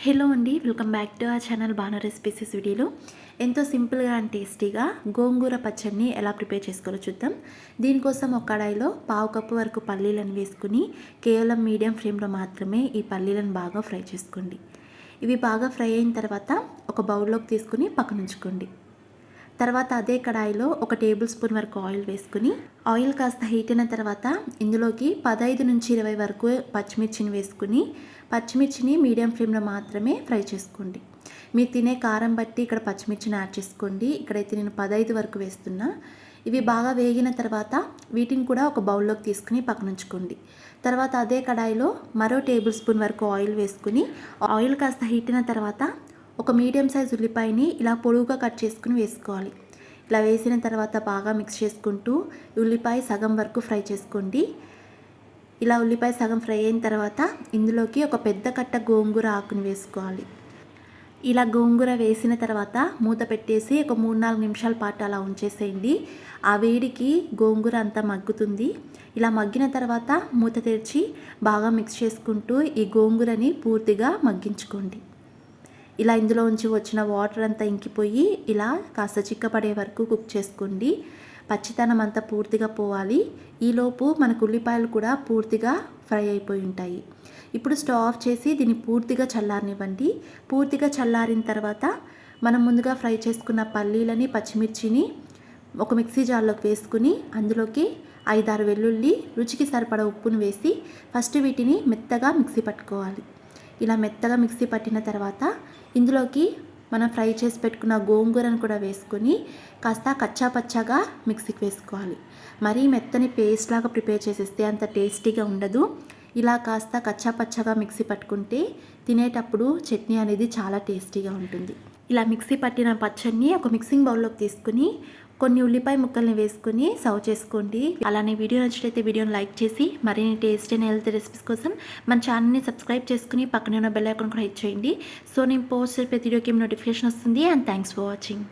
Hello అండి, welcome back to our channel Bhanu recipes. వీడియోలో ఎంతో సింపుల్గా అండ్ టేస్టీగా గోంగూర పచ్చడిని ఎలా ప్రిపేర్ చేసుకోవాలో చూద్దాం. దీనికోసం ఒక కడాయిలో పావు కప్పు వరకు పల్లీలను వేసుకుని కేవలం మీడియం ఫ్లేమ్లో మాత్రమే ఈ పల్లీలను బాగా ఫ్రై చేసుకోండి. ఇవి బాగా ఫ్రై అయిన తర్వాత ఒక బౌల్లోకి తీసుకుని పక్కనుంచుకోండి. తర్వాత అదే కడాయిలో ఒక టేబుల్ స్పూన్ వరకు ఆయిల్ వేసుకుని ఆయిల్ కాస్త హీట్ అయిన తర్వాత ఇందులోకి 15 నుంచి 20 వరకు పచ్చిమిర్చిని వేసుకుని పచ్చిమిర్చిని మీడియం ఫ్లేమ్లో మాత్రమే ఫ్రై చేసుకోండి. మీరు తినే కారం బట్టి ఇక్కడ పచ్చిమిర్చిని యాడ్ చేసుకోండి. ఇక్కడైతే నేను 15 వరకు వేస్తున్నా. ఇవి బాగా వేగిన తర్వాత వీటిని కూడా ఒక బౌల్లోకి తీసుకుని పక్కనుంచుకోండి. తర్వాత అదే కడాయిలో మరో టేబుల్ స్పూన్ వరకు ఆయిల్ వేసుకుని ఆయిల్ కాస్త హీట్ అయిన తర్వాత ఒక మీడియం సైజ్ ఉల్లిపాయని ఇలా పొడవుగా కట్ చేసుకుని వేసుకోవాలి. ఇలా వేసిన తర్వాత బాగా మిక్స్ చేసుకుంటూ ఉల్లిపాయ సగం వరకు ఫ్రై చేసుకోండి. ఇలా ఉల్లిపాయ సగం ఫ్రై అయిన తర్వాత ఇందులోకి ఒక పెద్ద కట్ట గోంగూర ఆకుని వేసుకోవాలి. ఇలా గోంగూర వేసిన తర్వాత మూత పెట్టేసి ఒక 3-4 నిమిషాల పాటు అలా ఉంచేసేయండి. ఆ వేడికి గోంగూర అంతా మగ్గుతుంది. ఇలా మగ్గిన తర్వాత మూత తెరిచి బాగా మిక్స్ చేసుకుంటూ ఈ గోంగూరని పూర్తిగా మగ్గించుకోండి. ఇలా ఇందులో ఉంచి వచ్చిన వాటర్ అంతా ఇంకిపోయి ఇలా కాస్త చిక్కపడే వరకు కుక్ చేసుకోండి. పచ్చితనం అంతా పూర్తిగా పోవాలి. ఈలోపు మనకు ఉల్లిపాయలు కూడా పూర్తిగా ఫ్రై అయిపోయి ఉంటాయి. ఇప్పుడు స్టవ్ ఆఫ్ చేసి దీన్ని పూర్తిగా చల్లారనివ్వండి. పూర్తిగా చల్లారిన తర్వాత మనం ముందుగా ఫ్రై చేసుకున్న పల్లీలని పచ్చిమిర్చిని ఒక మిక్సీ జార్లోకి వేసుకుని అందులోకి 5-6 వెల్లుల్లి, రుచికి సరిపడా ఉప్పును వేసి ఫస్ట్ వీటిని మెత్తగా మిక్సీ పట్టుకోవాలి. ఇలా మెత్తగా మిక్సీ పట్టిన తర్వాత ఇందులోకి మనం ఫ్రై చేసి పెట్టుకున్న గోంగూరను కూడా వేసుకొని కాస్త కచ్చా పచ్చాగా మిక్సీకి వేసుకోవాలి. మరీ మెత్తని పేస్ట్ లాగా ప్రిపేర్ చేసేస్తే అంత టేస్టీగా ఉండదు. ఇలా కాస్త కచ్చా పచ్చాగా మిక్సీ పట్టుకుంటే తినేటప్పుడు చట్నీ అనేది చాలా టేస్టీగా ఉంటుంది. ఇలా మిక్సీ పట్టిన పచ్చడిని ఒక మిక్సింగ్ బౌల్లోకి తీసుకుని కొన్ని ఉల్లిపాయ ముక్కల్ని వేసుకొని సర్వ్ చేసుకోండి. అలానే వీడియో నచ్చినట్లయితే వీడియోని లైక్ చేసి మరిన్ని టేస్టీ అండ్ హెల్తీ రెసిపీస్ కోసం మన ఛానల్ని సబ్స్క్రైబ్ చేసుకుని పక్కనే ఉన్న బెల్ ఐకాన్ కూడా హిట్ చేయండి. సో నేను పోస్ట్ చేసే ప్రతి వీడియోకి నోటిఫికేషన్ వస్తుంది. And thanks for watching.